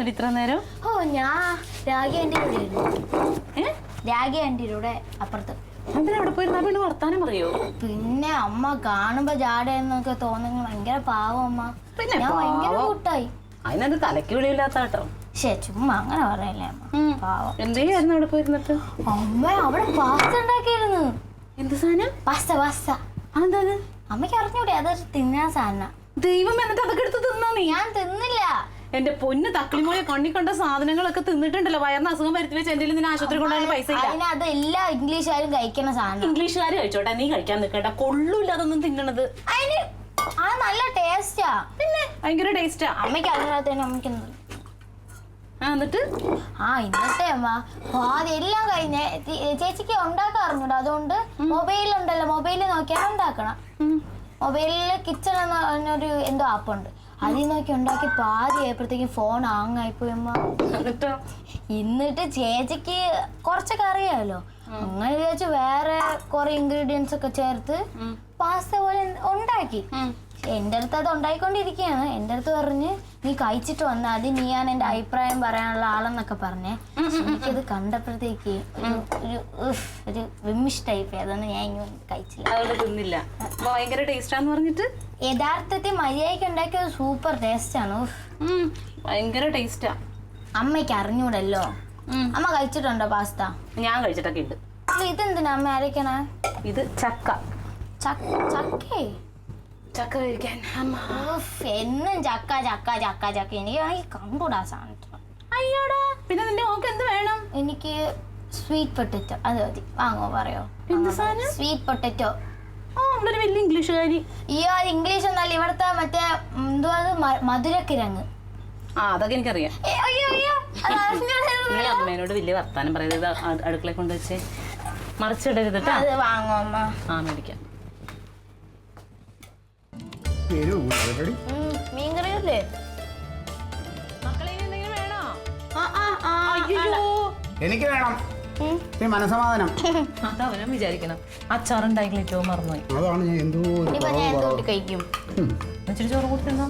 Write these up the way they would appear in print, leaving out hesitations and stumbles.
എവിടെയായിരുന്നു ഇത്ര നേരം? ഓ ഞാൻ രാഗി ആന്റിയുടെ അപ്പുറത്ത്. എന്തിനാ അവിടെ പോയിരുന്ന പിന്നെ വർത്താനം പറയോ? പിന്നെ അമ്മ കാണുമ്പോ ജാടയെന്നൊക്കെ തോന്നുന്നു. ഭയങ്കര പാവം അമ്മ. ഞാൻ ഭയങ്കര കൂട്ടായി. അതിനത് തലയ്ക്ക് വിളിയില്ലാത്ത കേട്ടോ. ചുമ്മാ അങ്ങനെ പറയല്ലേ അമ്മ. പാവം. എന്തായിരുന്നു അവിടെ പോയിരുന്നിട്ട്? അമ്മ അവിടെ പാസ്ത ഉണ്ടാക്കിയിരുന്നു. എന്ത് സാധനം? പാസ്ത. അതെന്താ? അമ്മയ്ക്ക് അറിഞ്ഞൂടെ അതൊരു തിന്നാൻ സാധനം. ദൈവം, എന്നിട്ട് അതൊക്കെ എടുത്ത് തിന്നാ നീ? ഞാൻ തിന്നില്ല. എന്റെ പൊന്ന് തക്കളിമോയെ, കണ്ണി കണ്ട സാധനങ്ങളൊക്കെ തിന്നിട്ടുണ്ടല്ലോ. വയറിന് അസുഖം വരുത്തി വെച്ച് എന്റെ നിന്ന് ആശുപത്രി കൊണ്ടുപോകാൻ പൈസ ഇല്ല. അത് എല്ലാ ഇംഗ്ലീഷുകാരും കഴിക്കുന്ന സാധനം. ഇംഗ്ലീഷുകാർ കഴിച്ചോട്ടെ, നീ കഴിക്കാൻ നിൽക്കണ്ട. കൊള്ളൂല്ല അതൊന്നും തിന്നണത്. അത് നല്ല ടേസ്റ്റാ. പിന്നെ ഭയങ്കര ടേസ്റ്റാ. അമ്മയ്ക്ക് അതിനകത്ത് അമ്മയ്ക്ക് എന്നിട്ട് ഇന്നത്തെ അമ്മ എല്ലാം കഴിഞ്ഞ ചേച്ചിക്ക് ഉണ്ടാക്കാൻ അറിഞ്ഞൂടാ. അതുകൊണ്ട് മൊബൈലുണ്ടല്ലോ, മൊബൈലിൽ നോക്കിയാൽ ഉണ്ടാക്കണം. മൊബൈലില് കിച്ചൺ എന്ന് പറഞ്ഞൊരു എന്തോ ആപ്പുണ്ട്. അതിൽ നോക്കി ഉണ്ടാക്കി പാതി ആയപ്പോഴത്തേക്കും ഫോൺ ആങ്ങായിപ്പോയി അമ്മ. എന്നിട്ട് ചേച്ചിക്ക് കുറച്ചൊക്കെ അറിയാമല്ലോ. അങ്ങനെ വിചാരിച്ചു വേറെ കുറെ ഇൻഗ്രീഡിയൻസ് ഒക്കെ ചേർത്ത് പാസ്ത പോലെ ഉണ്ടാക്കി. എൻ്റെ അടുത്ത് അത് ഉണ്ടായിക്കൊണ്ടിരിക്കുകയാണ്. എൻ്റെ അടുത്ത് പറഞ്ഞ് നീ കഴിച്ചിട്ട് വന്നാൽ മതി, നീയാണ് എൻ്റെ അഭിപ്രായം പറയാനുള്ള ആളെന്നൊക്കെ പറഞ്ഞേ. എനിക്കത് കണ്ടപ്പോഴത്തേക്ക് ഒരു വിമിഷ്ടായിപ്പോയി. അതൊന്നും ഞാൻ ഇങ്ങനെ കഴിച്ചില്ല. തിന്നില്ല. ഭയങ്കര ടേസ്റ്റാന്ന് പറഞ്ഞിട്ട് യഥാർത്ഥത്തിൽ മര്യാദയ്ക്ക് ഉണ്ടാക്കിയത് സൂപ്പർ ടേസ്റ്റാണ്. ഭയങ്കര ടേസ്റ്റാ. അമ്മയ്ക്ക് അറിഞ്ഞൂടല്ലോ. അമ്മ കഴിച്ചിട്ടുണ്ടോ പാസ്ത? ഞാൻ കഴിച്ചിട്ടൊക്കെ ഉണ്ട്. ഇതെന്തിനാ അമ്മ അരയ്ക്കണേ? ഇത് ചക്ക. ചക്കേ? ചക്ക കഴിക്കാൻ എന്നും ചക്ക. എനിക്ക് കണ്ടൂടാ സാധനം. അയ്യോടാ, പിന്നെ നിന്റെ മോക്ക് എന്ത് വേണം? എനിക്ക് സ്വീറ്റ് പൊട്ടറ്റോ അത് മതി. വാങ്ങോ പറയോ? എന്ത് സാധനം? Sweet potato. നമ്മളൊരു വലിയ ഇംഗ്ലീഷുകാരി. അയ്യോ, അത് ഇംഗ്ലീഷ് ഒന്നല്ല, ഇവിടുത്തെ മറ്റേ എന്തുവാ മധുരക്കിഴങ്ങ്. അതൊക്കെ എനിക്കറിയാം. അമ്മേനോട് വലിയ വർത്താനം പറയുന്നത് അടുക്കളയെ കൊണ്ടുവച്ചേ മറിച്ചിടരുത്. അത് വാങ്ങോ അമ്മ? മേടിക്കാം. മീൻകറിയല്ലേ? എനിക്ക് വേണം മനസമാധാനം. അതവനും വിചാരിക്കണം. അച്ചാറുണ്ടായിട്ടോ മറന്നുപോയി. അതാണ് ഞാൻ എന്തോ കഴിക്കും. ഇച്ചിരി ചോറ് കൊടുത്തിരുന്നോ?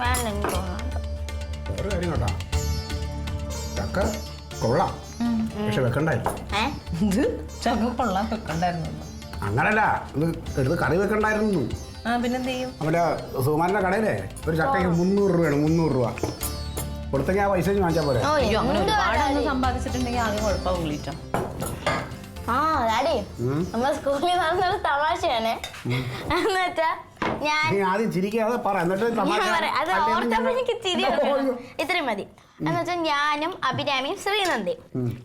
വേണ്ട, എനിക്ക് തോന്നാം. വേറെ കാര്യം കേട്ടാ, ചക്ക കൊള്ളാം, പക്ഷെ വെക്കണ്ടായിരുന്നു. ചക്ക കൊള്ളാൻ വെക്കണ്ടായിരുന്നു. അങ്ങനല്ല, ഇത് എടുത്ത് കറി വെക്കണ്ടായിരുന്നു. പിന്നെന്ത് ചെയ്യും? നമ്മുടെ സുകുമാരൻ്റെ കടയിലെ ഒരു ചക്കയ്ക്ക് 300 രൂപയാണ്. 300 രൂപ കൊടുത്തെങ്കിൽ ആ പൈസ വാങ്ങിച്ചാൽ പോലെ. സമ്പാദിച്ചിട്ടുണ്ടെങ്കിൽ ആകെ കുഴപ്പമില്ല. ഡാഡി, നമ്മൾ സ്കൂളിൽ നടന്നൊരു തമാശയാണ്. എന്നുവെച്ചാ ആദ്യം ചിരിക്കാതെ പറ, എന്നിട്ട് അത് ഓർത്തപ്പോ എനിക്ക് ചിരി. ഇത്രയും മതി. എന്നുവെച്ചാൽ ഞാനും അഭിരാമിയും ശ്രീനന്ദയും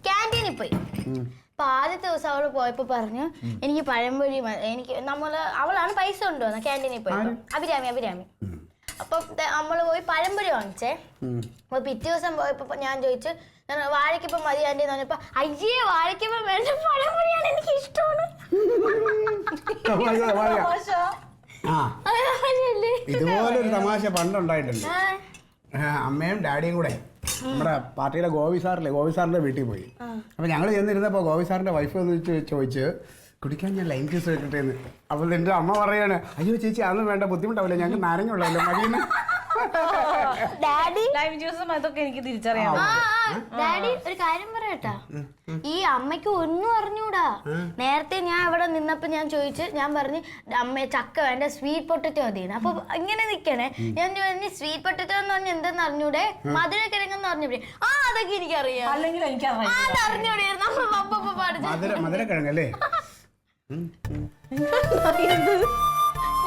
ക്യാൻറ്റീനിൽ പോയി. അപ്പൊ ആദ്യത്തെ ദിവസം അവള് പോയപ്പോ പറഞ്ഞു എനിക്ക് പഴംപൊരി. എനിക്ക് അവളാണ് പൈസ കൊണ്ടുവന്ന ക്യാൻറ്റീനിൽ പോയപ്പോ. അഭിരാമി. അപ്പൊ നമ്മള് പോയി പഴംപൊരി വാങ്ങിച്ചേ. അപ്പൊ പിറ്റേ ദിവസം പോയപ്പോ ഞാൻ ചോദിച്ചു വാഴക്കിപ്പം മതി ആന്റി എന്ന് പറഞ്ഞപ്പോ അയ്യേ വാഴക്കിപ്പം വേണ്ട, പഴംപൊരിയാണ് എനിക്ക് ഇഷ്ടമാണ്. ഇതുപോലൊരു തമാശ പണ്ടുണ്ടായിട്ടുണ്ട്. അമ്മയും ഡാഡിയും കൂടെ നമ്മുടെ പാർട്ടിയിലെ ഗോപി സാറിന്റെ വീട്ടിൽ പോയി. അപ്പൊ ഞങ്ങൾ ചെന്നിരുന്നപ്പോ ഗോപി സാറിന്റെ വൈഫ് ഒന്ന് ചോദിച്ച് കുടിക്കാൻ ഞാൻ ലൈം ജ്യൂസ് വെക്കട്ടെ എന്ന്. അപ്പോൾ എൻ്റെ അമ്മ പറയാണ് അയ്യോ ചേച്ചി അതൊന്നും വേണ്ട, ബുദ്ധിമുട്ടാവില്ല, ഞങ്ങൾക്ക് നാരങ്ങ ഉള്ളല്ലോ മതിയെന്ന്. ലൈം ജ്യൂസും അതൊക്കെ എനിക്ക് തിരിച്ചറിയാം. ഡാഡി ഒരു കാര്യം പറയട്ടാ, ഈ അമ്മയ്ക്ക് ഒന്നും അറിഞ്ഞൂടാ. നേരത്തെ ഞാൻ ഇവിടെ നിന്നപ്പോ ഞാൻ പറഞ്ഞു അമ്മ ചക്ക വേണ്ട, സ്വീറ്റ് പൊട്ടറ്റോ മതി. അപ്പൊ ഇങ്ങനെ നിക്കണേ, ഞാൻ പറഞ്ഞു സ്വീറ്റ് പൊട്ടറ്റോ എന്ന് പറഞ്ഞ എന്തെന്ന് അറിഞ്ഞൂടെ, മധുരക്കിഴങ്ങെന്ന് പറഞ്ഞൂടെ. അതൊക്കെ എനിക്കറിയാം. അല്ലെങ്കിൽ അറിഞ്ഞൂടെ മധുരക്കിഴങ്ങല്ലേ?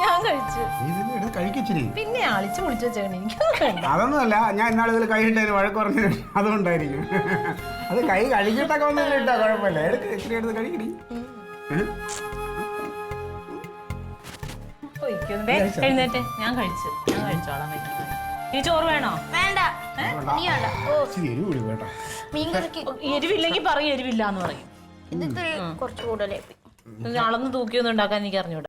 ഞാൻ കഴിച്ചു. പിന്നെ അളിച്ചു പൊളിച്ചു വെച്ചേക്കണേ. അതൊന്നുമല്ല, ഞാൻ ഇന്നാളുകൾ കൈയിട്ടതിന് വഴക്ക് പറഞ്ഞു, അതുകൊണ്ടായിരിക്കും. അത് കൈ കഴുകിയിട്ടൊക്കെ ഒന്നും ഇട്ടാ കുഴപ്പമില്ല. ഇച്ചിരി എടുത്ത് കഴിക്കണി. എഴുന്നേറ്റ്. ഞാൻ കഴിച്ചോളാം. ഇനി ചോറ് വേണോ? വേണ്ട. എരിവില്ലെങ്കിൽ പറയും എരിവില്ല എന്ന് പറയും. കുറച്ച് കൂടുതലേ അളന്ന് തൂക്കിയൊന്നും ഉണ്ടാക്കാൻ എനിക്ക് അറിഞ്ഞൂടാ.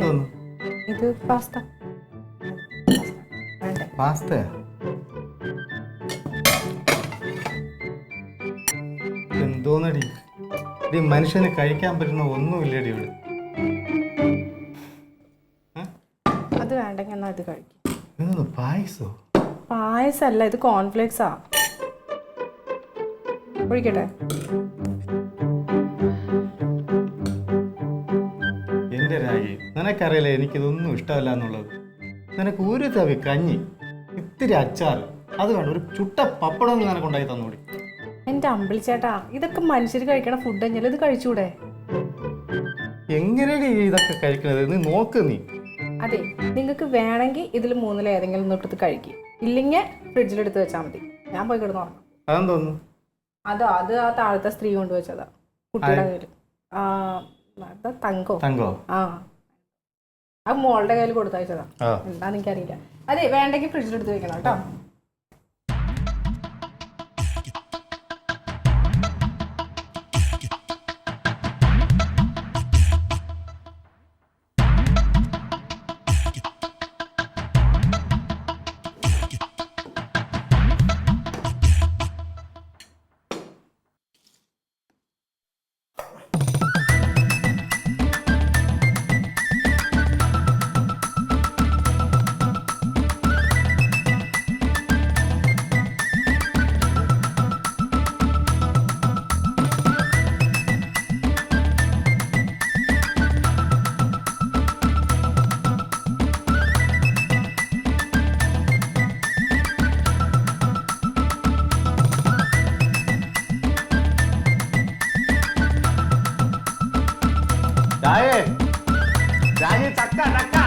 എന്തോന്നു ഇത് പാസ്ത. വേണ്ടേ? പാസ്തയാ? എന്തോന്നടി ഈ മനുഷ്യന് കഴിക്കാൻ പറ്റുന്ന ഒന്നുമില്ലടി ഇവിടെ. അത് വേണ്ടെങ്കിൽ എന്നാ ഇത് കഴിക്കും. എന്തോന്ന് പായസോ? പായസല്ല, ഇത് കോൺഫ്ലേക്സാ. ഒഴിക്കട്ടെ? എന്റെ രാഗി, നിനക്കറിയില്ലേ എനിക്കിതൊന്നും ഇഷ്ടമല്ല എന്നുള്ളത്. നിനക്ക് ഒരു തവി കഞ്ഞി, ഇത്തിരി അച്ചാർ, അത് വേണ്ട, ഒരു ചുട്ട പപ്പടം നിനക്ക് ഉണ്ടാക്കി തന്നൂടി. എന്റെ അമ്പിളിച്ചേട്ടാ, ഇതൊക്കെ മനുഷ്യർ കഴിക്കണ ഫുഡ് തന്നെയല്ലേ, ഇത് കഴിച്ചൂടെ? എങ്ങനെയാണ് ഇതൊക്കെ കഴിക്കുന്നത്? നീ നോക്ക്. നീ അതെ, നിങ്ങൾക്ക് വേണമെങ്കിൽ ഇതിൽ മൂന്നിൽ ഏതെങ്കിലും തൊട്ടത് കഴിക്കും, ഇല്ലെങ്കിൽ ഫ്രിഡ്ജിലെടുത്ത് വെച്ചാൽ മതി. ഞാൻ പോയി കിടന്നു ഉറങ്ങാം. അതെന്തോന്നു? അത് ആ താഴത്തെ സ്ത്രീ കൊണ്ടുവച്ചതാ കുട്ടിയുടെ കയ്യിൽ. തങ്കോ തങ്കോ? ആ മോളുടെ കയ്യിൽ കൊടുത്തയച്ചതാ. എന്താന്ന് എനിക്കറിയില്ല. അതെ, വേണ്ടെങ്കിൽ ഫ്രിഡ്ജിലെടുത്ത് വെക്കണം കേട്ടോ. ചക്ക ചക്ക